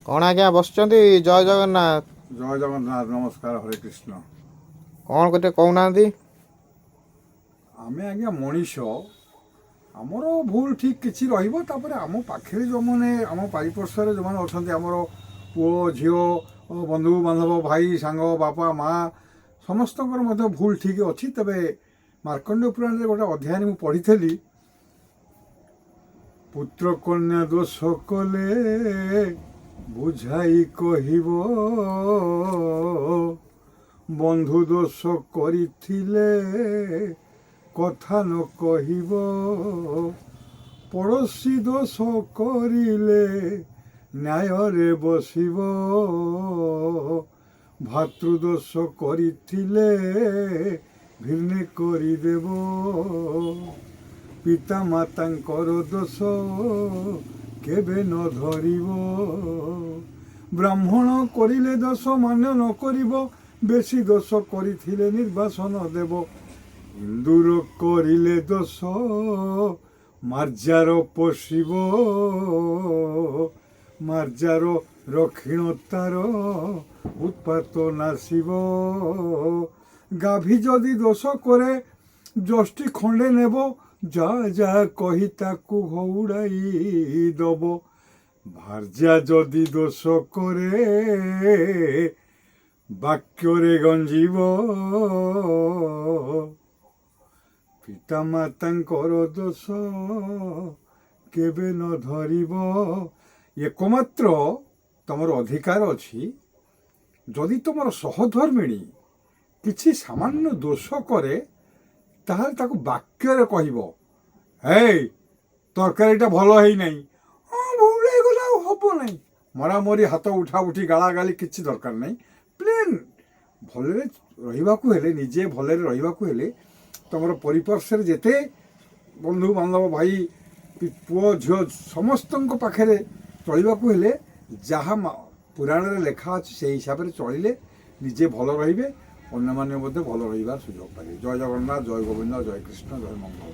କ'ଣ ଆଜ୍ଞା ବସିଛନ୍ତି? ଜୟ ଜଗନ୍ନାଥ। ଜୟ ଜଗନ୍ନାଥ, ନମସ୍କାର, ହରେ କୃଷ୍ଣ। କ'ଣ ଗୋଟେ କହୁନାହାନ୍ତି? ଆମେ ଆଜ୍ଞା ମଣିଷ, ଆମର ଭୁଲ ଠିକ୍ କିଛି ରହିବ। ତାପରେ ଆମ ପାଖରେ ଯେଉଁମାନେ ଆମ ପାରିପାର୍ଶ୍ୱରେ ଯେଉଁମାନେ ଅଛନ୍ତି, ଆମର ପୁଅ ଝିଅ, ବନ୍ଧୁ ବାନ୍ଧବ, ଭାଇ ସାଙ୍ଗ, ବାପା ମା, ସମସ୍ତଙ୍କର ମଧ୍ୟ ଭୁଲ ଠିକ୍ ଅଛି। ତେବେ ମାର୍କଣ୍ଡେୟ ପୁରାଣରେ ଗୋଟେ ଅଧ୍ୟାୟରେ ମୁଁ ପଢ଼ିଥିଲି, ପୁତ୍ର କନ୍ୟା ଦୋଷ କଲେ ବୁଝାଇ କହିବ, ବନ୍ଧୁ ଦୋଷ କରିଥିଲେ କଥା ନ କହିବ, ପଡ଼ୋଶୀ ଦୋଷ କରିଲେ ନ୍ୟାୟରେ ବସିବ, ଭାତୃଦୋଷ କରିଥିଲେ ଭିନ୍ନେ କରିଦେବ, ପିତା ମାତାଙ୍କର ଦୋଷ କେବେ ନ ଧରିବ, ବ୍ରାହ୍ମଣ କରିଲେ ଦୋଷ ମାନ୍ୟ ନ କରିବ, ବେଶୀ ଦୋଷ କରିଥିଲେ ନିର୍ବାସନ ଦେବ, ହିନ୍ଦୁର କରିଲେ ଦୋଷ ମାର୍ଜାର ପୋଷିବ, ମାର୍ଜାର ରକ୍ଷୀଣତାର ଉତ୍ପାତ ନାସିବ, ଗାଭୀ ଯଦି ଦୋଷ କରେ ଯଷ୍ଟି ଖଣ୍ଡେ ନେବ, ଯା ଯା କହି ତାକୁ ହଉଡ଼ାଇ ଦବ, ଭାର୍ଯ୍ୟା ଯଦି ଦୋଷ କରେ ବାକ୍ୟରେ ଗଞ୍ଜିବ, ପିତାମାତାଙ୍କର ଦୋଷ କେବେ ନ ଧରିବ। ଏକମାତ୍ର ତମର ଅଧିକାର ଅଛି, ଯଦି ତମର ସହଧର୍ମିଣୀ କିଛି ସାମାନ୍ୟ ଦୋଷ କରେ ତାହେଲେ ତାକୁ ବାକ୍ୟରେ କହିବ, ହେଇ ତରକାରୀଟା ଭଲ ହେଇନାହିଁ, ହଁ ଭୁଲ ହେଇଗଲା, ଆଉ ହବ ନାହିଁ। ମରାମରି, ହାତ ଉଠା ଉଠି, ଗାଳାଗାଳି କିଛି ଦରକାର ନାହିଁ। ପ୍ଲେନ୍ ଭଲରେ ରହିବାକୁ ହେଲେ, ନିଜେ ଭଲରେ ରହିବାକୁ ହେଲେ, ତମର ପରିପାର୍ଶ୍ୱରେ ଯେତେ ବନ୍ଧୁ ବାନ୍ଧବ, ଭାଇ ପୁଅ ଝିଅ ସମସ୍ତଙ୍କ ପାଖରେ ଚଳିବାକୁ ହେଲେ ଯାହା ପୁରାଣରେ ଲେଖା ଅଛି ସେହି ହିସାବରେ ଚଳିଲେ ନିଜେ ଭଲ ରହିବେ, ଅନ୍ୟମାନେ ମଧ୍ୟ ଭଲ ରହିବାର ସୁଯୋଗ ପାଇବେ। ଜୟ ଜଗନ୍ନାଥ, ଜୟ ଗୋବିନ୍ଦ, ଜୟ କୃଷ୍ଣ, ଜୟ ମଙ୍ଗଳ।